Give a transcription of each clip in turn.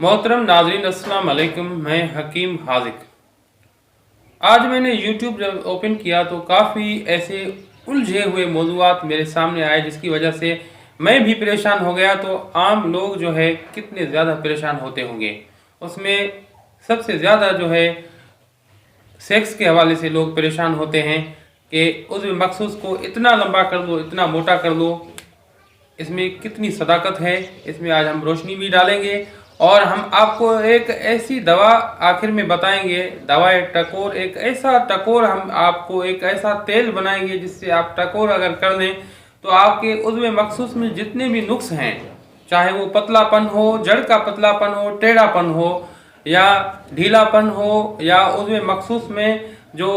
मोहतरम नाजरीन अस्सलाम वालेकुम। मैं हकीम हाजिक। आज मैंने यूट्यूब जब ओपन किया तो काफ़ी ऐसे उलझे हुए मौज़ूआत मेरे सामने आए जिसकी वजह से मैं भी परेशान हो गया। तो आम लोग जो है कितने ज़्यादा परेशान होते होंगे। उसमें सबसे ज़्यादा जो है सेक्स के हवाले से लोग परेशान होते हैं कि उज़्व मख़सूस को इतना लंबा कर दो, इतना मोटा कर दो। इसमें कितनी सदाकत है, इसमें आज हम रोशनी भी डालेंगे और हम आपको एक ऐसी दवा आखिर में बताएंगे, दवाए टकोर, एक ऐसा टकोर हम आपको एक ऐसा तेल बनाएंगे जिससे आप टकोर अगर कर लें तो आपके उज़्व मख़सूस में जितने भी नुक्स हैं, चाहे वो पतलापन हो, जड़ का पतलापन हो, टेढ़ापन हो या ढीलापन हो, या उज़्व मख़सूस में जो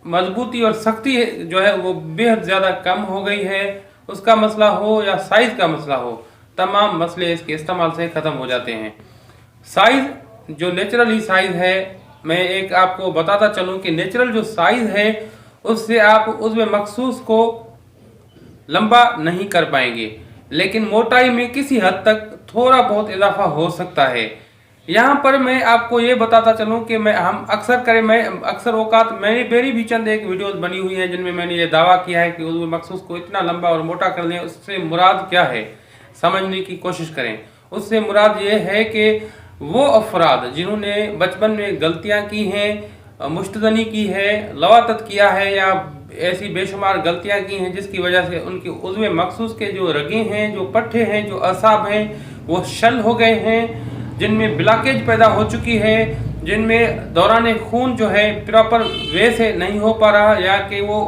मजबूती और सख्ती जो है वो बेहद ज़्यादा कम हो गई है, उसका मसला हो या साइज़ का मसला हो, तमाम मसले इसके इस्तेमाल से ख़त्म हो जाते हैं। साइज़ जो नेचुरली साइज़ है, मैं एक आपको बताता चलूँ कि नेचुरल जो साइज़ है उससे आप उज़्व मख़सूस को लंबा नहीं कर पाएंगे, लेकिन मोटाई में किसी हद तक थोड़ा बहुत इजाफा हो सकता है। यहाँ पर मैं आपको ये बताता चलूँ कि मैं अक्सर औकात मेरी भी चंद एक वीडियोस बनी हुई हैं जिनमें मैंने ये दावा किया है कि उज़्व मख़सूस को इतना लंबा और मोटा कर लें। उससे मुराद क्या है समझने की कोशिश करें। उससे मुराद ये है कि वो अफराद जिन्होंने बचपन में गलतियाँ की हैं, मुश्तदनी की है, लवातत किया है या ऐसी बेशुमार गलतियां की हैं जिसकी वजह से उनके उज़्व मख़सूस के जो रगे हैं, जो पट्टे हैं, जो असाब हैं वो शल हो गए हैं, जिनमें ब्लॉकेज पैदा हो चुकी है, जिनमें दौरान खून जो है प्रॉपर वे से नहीं हो पा रहा, या कि वो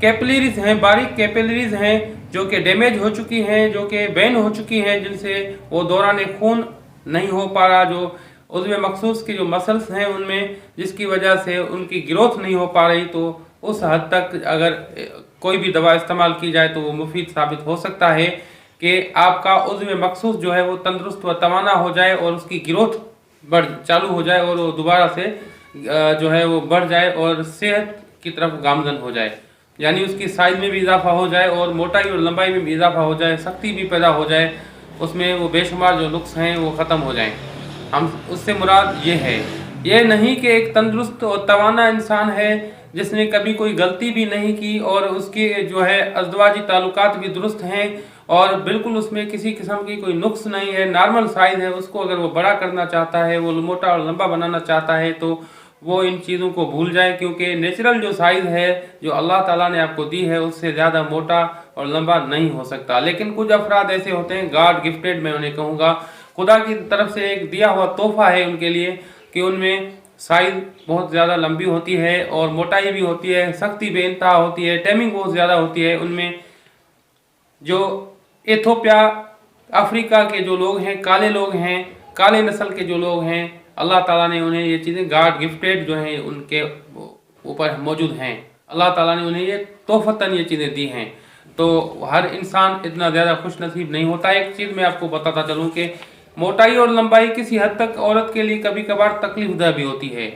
कैपिलरीज हैं, बारीक कैपिलरीज हैं जो कि डैमेज हो चुकी हैं, जो कि बैन हो चुकी हैं, जिनसे वो दौरान खून नहीं हो पा रहा, जो उज़्व मख़सूस की जो मसल्स हैं उनमें, जिसकी वजह से उनकी ग्रोथ नहीं हो पा रही। तो उस हद तक अगर कोई भी दवा इस्तेमाल की जाए तो वो मुफीद साबित हो सकता है कि आपका उज़्व मख़सूस जो है वो तंदुरुस्त व तवाना हो जाए और उसकी ग्रोथ चालू हो जाए और वो दोबारा से जो है वो बढ़ जाए और सेहत की तरफ गामजन हो जाए, यानी उसकी साइज़ में भी इजाफा हो जाए और मोटाई और लंबाई में भी इजाफा हो जाए, सख्ती भी पैदा हो जाए, उसमें वो बेशुमार जो नुक्स हैं वो ख़त्म हो जाएँ। हम उससे मुराद ये है, ये नहीं कि एक तंदुरुस्त और तवाना इंसान है जिसने कभी कोई गलती भी नहीं की और उसके जो है अज़दवाजी ताल्लुकात भी दुरुस्त हैं और बिल्कुल उसमें किसी किस्म की कोई नुक्स नहीं है, नॉर्मल साइज़ है। उसको अगर वो बड़ा करना चाहता है, वो मोटा और लंबा बनाना चाहता है तो वो इन चीज़ों को भूल जाए, क्योंकि नेचुरल जो साइज़ है जो अल्लाह ताला ने आपको दी है उससे ज़्यादा मोटा और लंबा नहीं हो सकता। लेकिन कुछ अफराद ऐसे होते हैं, गॉड गिफ्टेड मैं उन्हें कहूँगा, खुदा की तरफ से एक दिया हुआ तोहफा है उनके लिए कि उनमें साइज़ बहुत ज़्यादा लंबी होती है और मोटाई भी होती है, सख्ती बेइंतहा होती है, टाइमिंग बहुत ज़्यादा होती है। उनमें जो एथोपिया, अफ्रीका के जो लोग हैं, काले लोग हैं, काले नस्ल के जो लोग हैं, अल्लाह ताला ने उन्हें ये चीज़ें गॉड गिफ्टेड जो हैं उनके ऊपर मौजूद हैं। अल्लाह ताला ने उन्हें ये तोहफ़तन ये चीज़ें दी हैं। तो हर इंसान इतना ज़्यादा खुश नसीब नहीं होता। एक चीज़ मैं आपको बताता चलूँ कि मोटाई और लंबाई किसी हद तक औरत के लिए कभी कभार तकलीफदह भी होती है।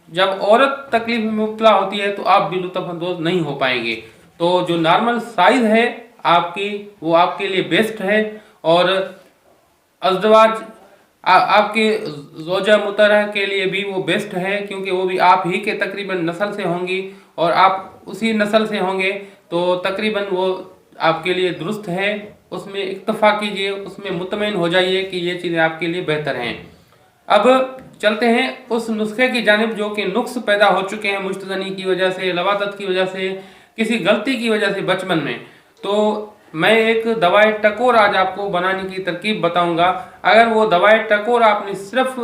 जब औरत तकलीफ में मुब्तला होती है तो आप भी लुत्फ़अंदोज़ नहीं हो पाएंगे। तो जो नॉर्मल साइज़ है आपकी, वो आपके लिए बेस्ट है और अज़दवाज आपके ज़ौजा मुतहरा के लिए भी वो बेस्ट है, क्योंकि वो भी आप ही के तकरीबन नस्ल से होंगी और आप उसी नस्ल से होंगे, तो तकरीबन वो आपके लिए दुरुस्त है। उसमें इक्तफ़ा कीजिए, उसमें मुतमईन हो जाइए कि ये चीज़ें आपके लिए बेहतर हैं। अब चलते हैं उस नुस्खे की जानिब जो कि नुक्स पैदा हो चुके हैं मुश्तदनी की वजह से, लवातत की वजह से, किसी गलती की वजह से बचपन में। तो मैं एक दवाई टकोर आज आपको बनाने की तरकीब बताऊंगा। अगर वो दवाई टकोर आपने सिर्फ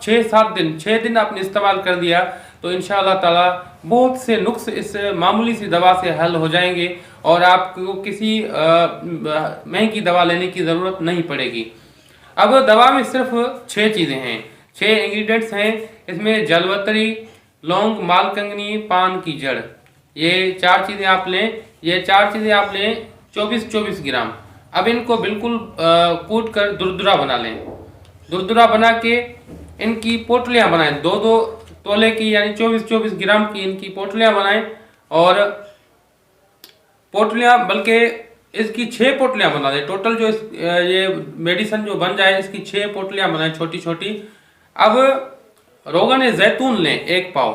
6 दिन आपने इस्तेमाल कर दिया तो इंशाअल्लाह ताला बहुत से नुक्स इस मामूली सी दवा से हल हो जाएंगे और आपको किसी महंगी दवा लेने की ज़रूरत नहीं पड़ेगी। अब दवा में सिर्फ 6 चीज़ें हैं, 6 इंग्रेडिएंट्स हैं। इसमें जलवतरी, लौंग, मालकंगनी, पान की जड़, ये 4 चीज़ें आप लें। ये 4 चीज़ें आप लें 24-24 ग्राम। अब इनको बिल्कुल कूट कर दुरदुरा बना लें। दुरदुरा बना के इनकी पोटलियाँ बनाएं, 2-2 तोले की यानी 24-24 ग्राम की इनकी पोटलियाँ बनाएं। और पोटलियाँ बल्कि इसकी 6 पोटलियाँ बना दें। टोटल जो ये मेडिसिन जो बन जाए, इसकी 6 पोटलियाँ बनाएं छोटी छोटी। अब रोगन जैतून लें 1 पाव,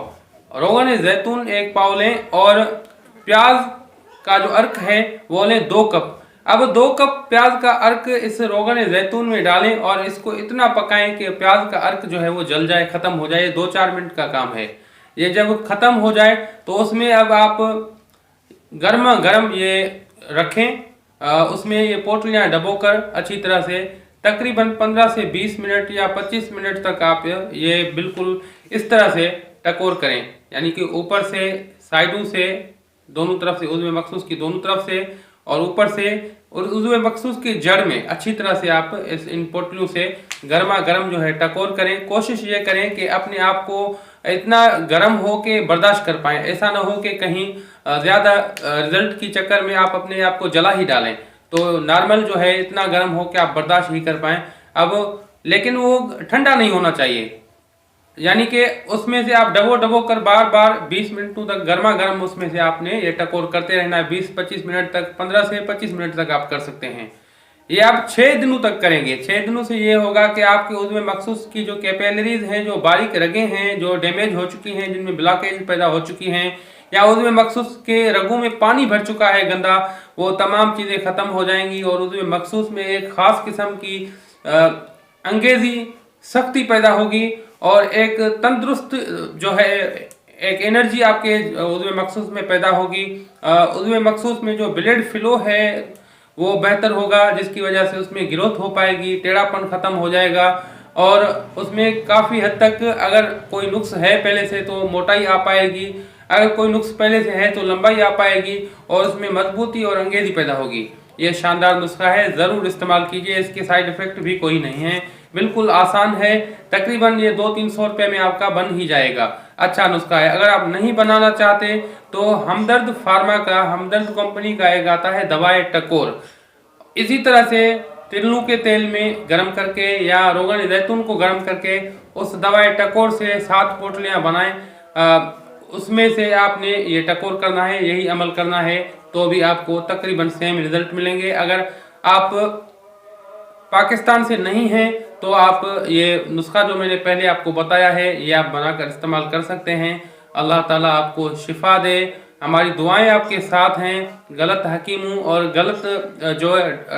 रोगन जैतून 1 पाव लें, और प्याज का जो अर्क है वो लें 2 कप। अब 2 कप प्याज का अर्क इस रोगन जैतून में डालें और इसको इतना पकाएं कि प्याज का अर्क जो है वो जल जाए, ख़त्म हो जाए। 2-4 मिनट का काम है। ये जब ख़त्म हो जाए तो उसमें अब आप गर्मा गर्म ये रखें, उसमें ये पोटलियाँ डबोकर अच्छी तरह से तकरीबन 15 से 20 मिनट या 25 मिनट तक आप ये बिल्कुल इस तरह से टकोर करें, यानी कि ऊपर से, साइडों से, दोनों तरफ से, उज़्व मखसूस की दोनों तरफ से और ऊपर से, और उज़्व मखसूस की जड़ में अच्छी तरह से आप इन पोटलियों से गर्मा गर्म जो है टकोर करें। कोशिश ये करें कि अपने आप को इतना गर्म हो के बर्दाश्त कर पाएँ। ऐसा ना हो कि कहीं ज़्यादा रिजल्ट की चक्कर में आप अपने आप को जला ही डालें। तो नॉर्मल जो है इतना गर्म हो कि आप बर्दाश्त ही कर पाएँ। अब लेकिन वो ठंडा नहीं होना चाहिए, यानी कि उसमें से आप डबो कर बार बार 20 मिनटों तक गर्मा गर्म उसमें से आपने ये टकोर करते रहना है। 20-25 मिनट तक, 15 से 25 मिनट तक आप कर सकते हैं। ये आप 6 दिनों तक करेंगे। 6 दिनों से ये होगा कि आपके उज़्व मखसूस की जो कैपिलरीज हैं, जो बारीक रगें हैं, जो डैमेज हो चुकी हैं, जिनमें ब्लॉकेज पैदा हो चुकी हैं, या उज़्व मखसूस के रगों में पानी भर चुका है गंदा, वो तमाम चीज़ें ख़त्म हो जाएंगी और उज़्व मखसूस में एक ख़ास किस्म की अंगेजी शक्ति पैदा होगी और एक तंदुरुस्त जो है एक एनर्जी आपके उज़्व मखसूस में पैदा होगी। उज़्व मखसूस में जो ब्लड फ्लो है वो बेहतर होगा, जिसकी वजह से उसमें ग्रोथ हो पाएगी, टेढ़ापन ख़त्म हो जाएगा और उसमें काफ़ी हद तक अगर कोई नुक्स है पहले से तो मोटाई आ पाएगी, अगर कोई नुक्स पहले से है तो लंबाई आ पाएगी और उसमें मजबूती और अंगेजी पैदा होगी। ये शानदार नुस्खा है, ज़रूर इस्तेमाल कीजिए। इसके साइड इफ़ेक्ट भी कोई नहीं है, बिल्कुल आसान है। तकरीबन ये 200-300 रुपये में आपका बन ही जाएगा। अच्छा नुस्खा है। अगर आप नहीं बनाना चाहते तो हमदर्द फार्मा का, हमदर्द कंपनी का एक आता है दवाए टकोर, इसी तरह से तिल्लू के तेल में गर्म करके या रोगन जैतून को गर्म करके उस दवाए टकोर से 7 पोटलियाँ बनाएं। उसमें से आपने ये टकोर करना है, यही अमल करना है, तो भी आपको तकरीबन सेम रिजल्ट मिलेंगे। अगर आप पाकिस्तान से नहीं हैं तो आप ये नुस्खा जो मैंने पहले आपको बताया है ये आप बनाकर इस्तेमाल कर सकते हैं। अल्लाह ताला आपको शिफा दे। हमारी दुआएं आपके साथ हैं। गलत हकीमों और गलत जो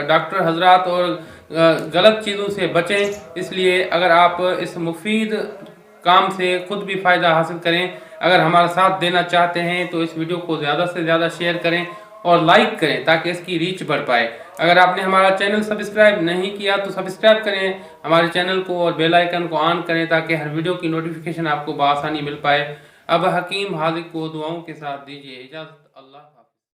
डॉक्टर हजरात और गलत चीज़ों से बचें। इसलिए अगर आप इस मुफीद काम से खुद भी फ़ायदा हासिल करें, अगर हमारा साथ देना चाहते हैं तो इस वीडियो को ज़्यादा से ज़्यादा शेयर करें और लाइक करें ताकि इसकी रीच बढ़ पाए। अगर आपने हमारा चैनल सब्सक्राइब नहीं किया तो सब्सक्राइब करें हमारे चैनल को और बेल आइकन को ऑन करें ताकि हर वीडियो की नोटिफिकेशन आपको बआसानी मिल पाए। अब हकीम हाजिक को दुआओं के साथ दीजिए इजाज़त। अल्लाह।